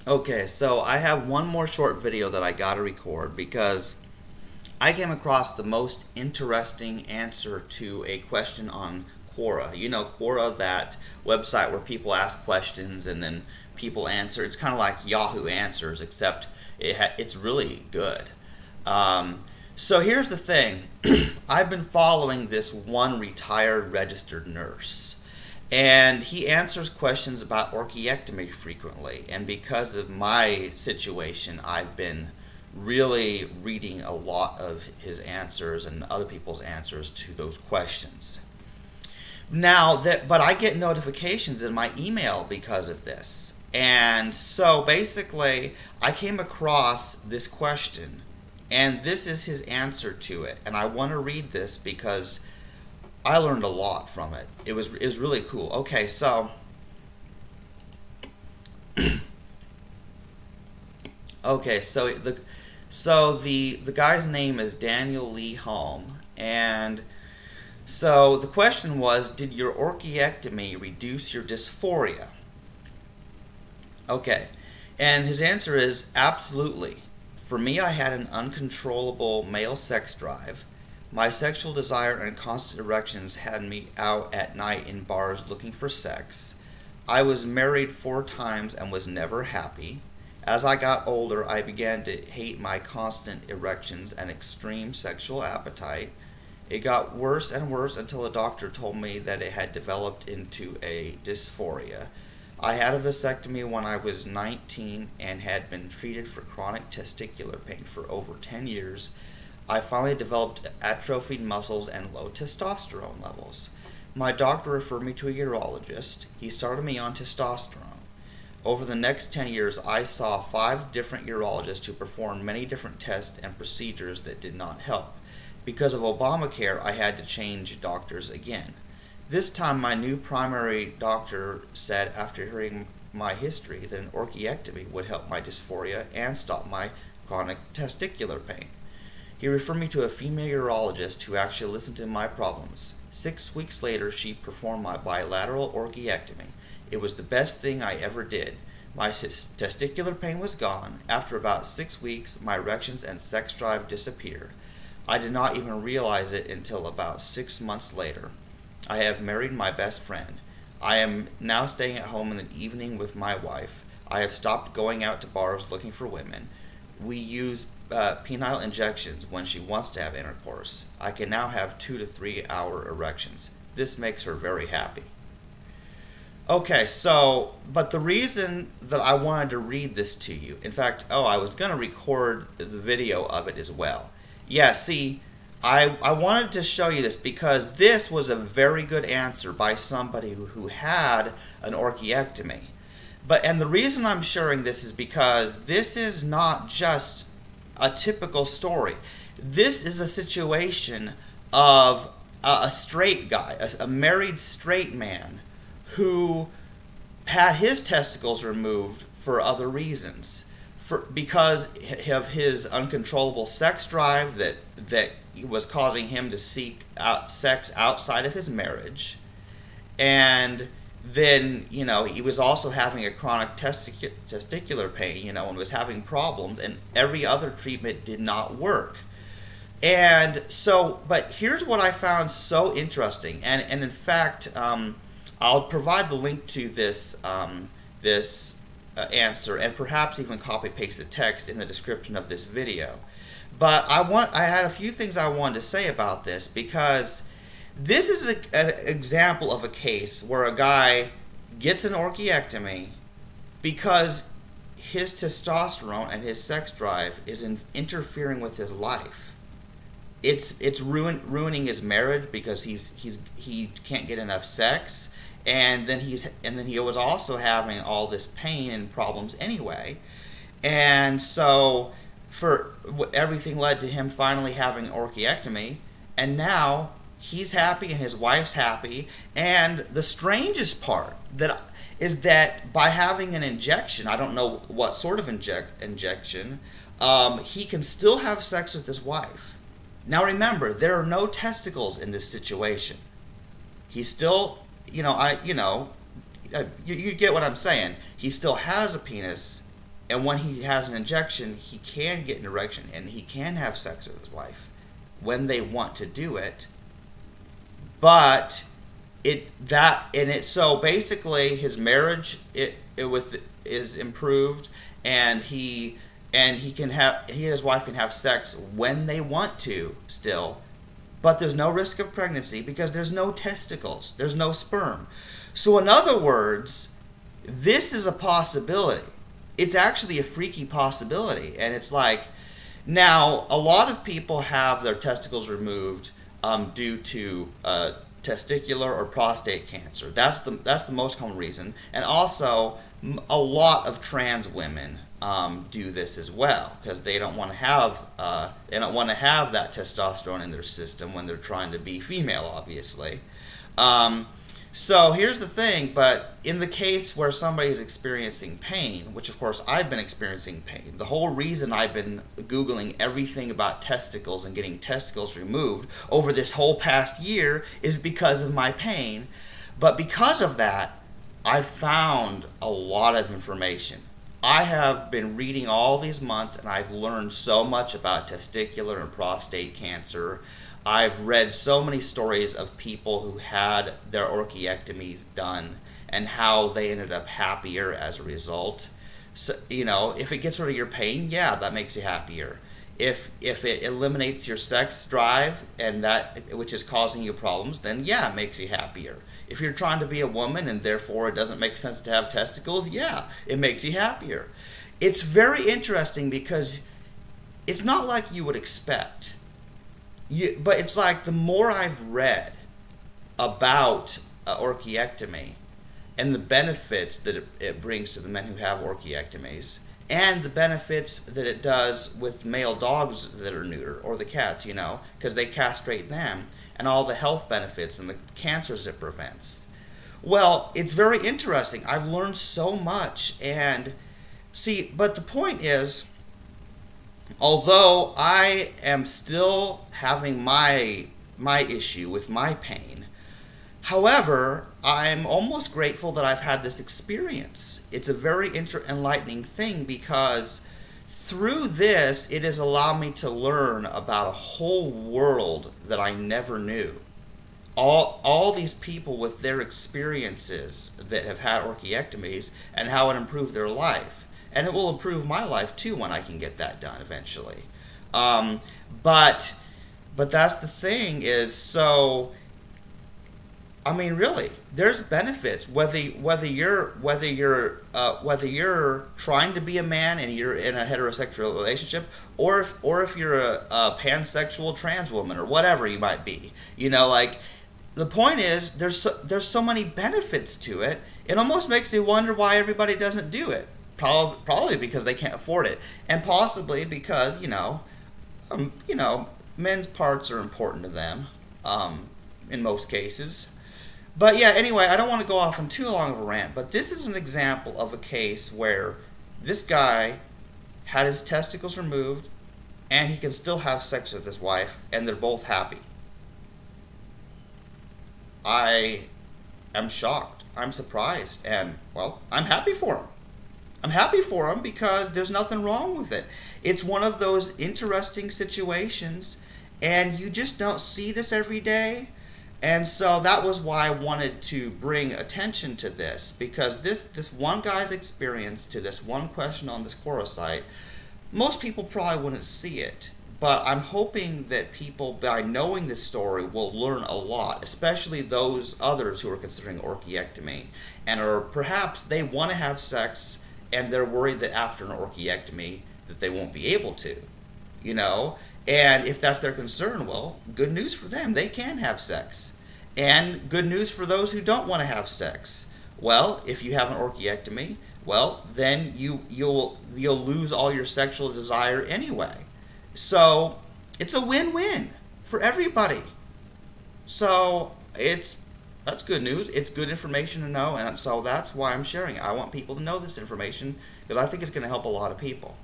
Okay, so I have one more short video that I gotta record because I came across the most interesting answer to a question on Quora. You know, Quora, that website where people ask questions and then people answer. It's kind of like Yahoo Answers, except it's really good. So here's the thing. I've been following this one retired registered nurse. And he answers questions about orchiectomy frequently. And because of my situation, I've been really reading a lot of his answers and other people's answers to those questions. But I get notifications in my email because of this. And so basically, I came across this question, and this is his answer to it. And I want to read this because I learned a lot from it. It was really cool. Okay, so the guy's name is Daniel Lee Halm, and so the question was, did your orchiectomy reduce your dysphoria? Okay, and his answer is absolutely. For me, I had an uncontrollable male sex drive. My sexual desire and constant erections had me out at night in bars looking for sex. I was married 4 times and was never happy. As I got older, I began to hate my constant erections and extreme sexual appetite. It got worse and worse until a doctor told me that it had developed into a dysphoria. I had a vasectomy when I was 19 and had been treated for chronic testicular pain for over 10 years. I finally developed atrophied muscles and low testosterone levels. My doctor referred me to a urologist. He started me on testosterone. Over the next 10 years, I saw 5 different urologists who performed many different tests and procedures that did not help. Because of Obamacare, I had to change doctors again. This time, my new primary doctor said, after hearing my history, that an orchiectomy would help my dysphoria and stop my chronic testicular pain. He referred me to a female urologist who actually listened to my problems. 6 weeks later, she performed my bilateral orchiectomy. It was the best thing I ever did. My testicular pain was gone. After about 6 weeks, my erections and sex drive disappeared. I did not even realize it until about 6 months later. I have married my best friend. I am now staying at home in the evening with my wife. I have stopped going out to bars looking for women. We use penile injections when she wants to have intercourse. I can now have 2 to 3 hour erections. This makes her very happy. Okay, so, but the reason that I wanted to read this to you, in fact, I was going to record the video of it as well. Yeah, see, I wanted to show you this because this was a very good answer by somebody who had an orchiectomy. And the reason I'm sharing this is because this is not just a typical story. This is a situation of a straight guy, a married straight man who had his testicles removed for other reasons. Because of his uncontrollable sex drive that was causing him to seek out sex outside of his marriage. And then, he was also having a chronic testicular pain, and was having problems, and every other treatment did not work. And so, but here's what I found so interesting, and in fact, I'll provide the link to this answer, and perhaps even copy paste the text in the description of this video. But I had a few things I wanted to say about this, because this is an example of a case where a guy gets an orchiectomy because his testosterone and his sex drive is interfering with his life. It's ruining his marriage because he can't get enough sex, and then he was also having all this pain and problems anyway, and so everything led to him finally having an orchiectomy, and now he's happy and his wife's happy. And the strangest part is that by having an injection, I don't know what sort of injection, he can still have sex with his wife. Now remember, there are no testicles in this situation. He's still, you get what I'm saying. He still has a penis, And when he has an injection, he can get an erection and he can have sex with his wife when they want to do it. But so basically his marriage is improved, and he and his wife can have sex when they want to still, but there's no risk of pregnancy because there's no testicles, there's no sperm. So in other words, this is a possibility. It's actually a freaky possibility, and it's like, now a lot of people have their testicles removed due to testicular or prostate cancer. That's the most common reason, and also a lot of trans women do this as well because they don't want to have that testosterone in their system when they're trying to be female, obviously. So here's the thing, but in the case where somebody is experiencing pain, which of course I've been experiencing pain, the whole reason I've been Googling everything about testicles and getting testicles removed over this whole past year is because of my pain. But because of that, I've found a lot of information. I have been reading all these months, and I've learned so much about testicular and prostate cancer. I've read so many stories of people who had their orchiectomies done and how they ended up happier as a result. So, you know, if it gets rid of your pain, yeah, that makes you happier. If it eliminates your sex drive and which is causing you problems, then yeah, it makes you happier. If you're trying to be a woman and therefore it doesn't make sense to have testicles, yeah, it makes you happier. It's very interesting because it's not like you would expect. But it's like the more I've read about orchiectomy and the benefits that it brings to the men who have orchiectomies, and the benefits that it does with male dogs that are neutered, or the cats, you know, because they castrate them, and all the health benefits and the cancers it prevents. Well, it's very interesting. I've learned so much, and see, but the point is, although I am still having my issue with my pain, however, I'm almost grateful that I've had this experience. It's a very enlightening thing because through this, it has allowed me to learn about a whole world that I never knew. All these people with their experiences that have had orchiectomies and how it improved their life. And it will improve my life too when I can get that done eventually. But that's the thing is, so I mean, really, there's benefits whether you're trying to be a man and you're in a heterosexual relationship, or if you're a pansexual trans woman or whatever you might be. You know, like, the point is there's so many benefits to it. It almost makes you wonder why everybody doesn't do it. Probably because they can't afford it, and possibly because men's parts are important to them in most cases. But yeah, anyway, I don't want to go off on too long of a rant, but this is an example of a case where this guy had his testicles removed and he can still have sex with his wife and they're both happy. I am shocked. I'm surprised, and well, I'm happy for him. I'm happy for him because there's nothing wrong with it. It's one of those interesting situations, and you just don't see this every day. And so that was why I wanted to bring attention to this, because this one guy's experience to this one question on this Quora site, most people probably wouldn't see it. But I'm hoping that people, by knowing this story, will learn a lot, especially those others who are considering orchiectomy, and or perhaps they want to have sex and they're worried that after an orchiectomy that they won't be able to, you know. And if that's their concern, well, good news for them. They can have sex. And good news for those who don't want to have sex. Well, if you have an orchiectomy, well, then you'll lose all your sexual desire anyway. So it's a win-win for everybody. So that's good news. It's good information to know, and so that's why I'm sharing it. I want people to know this information because I think it's going to help a lot of people.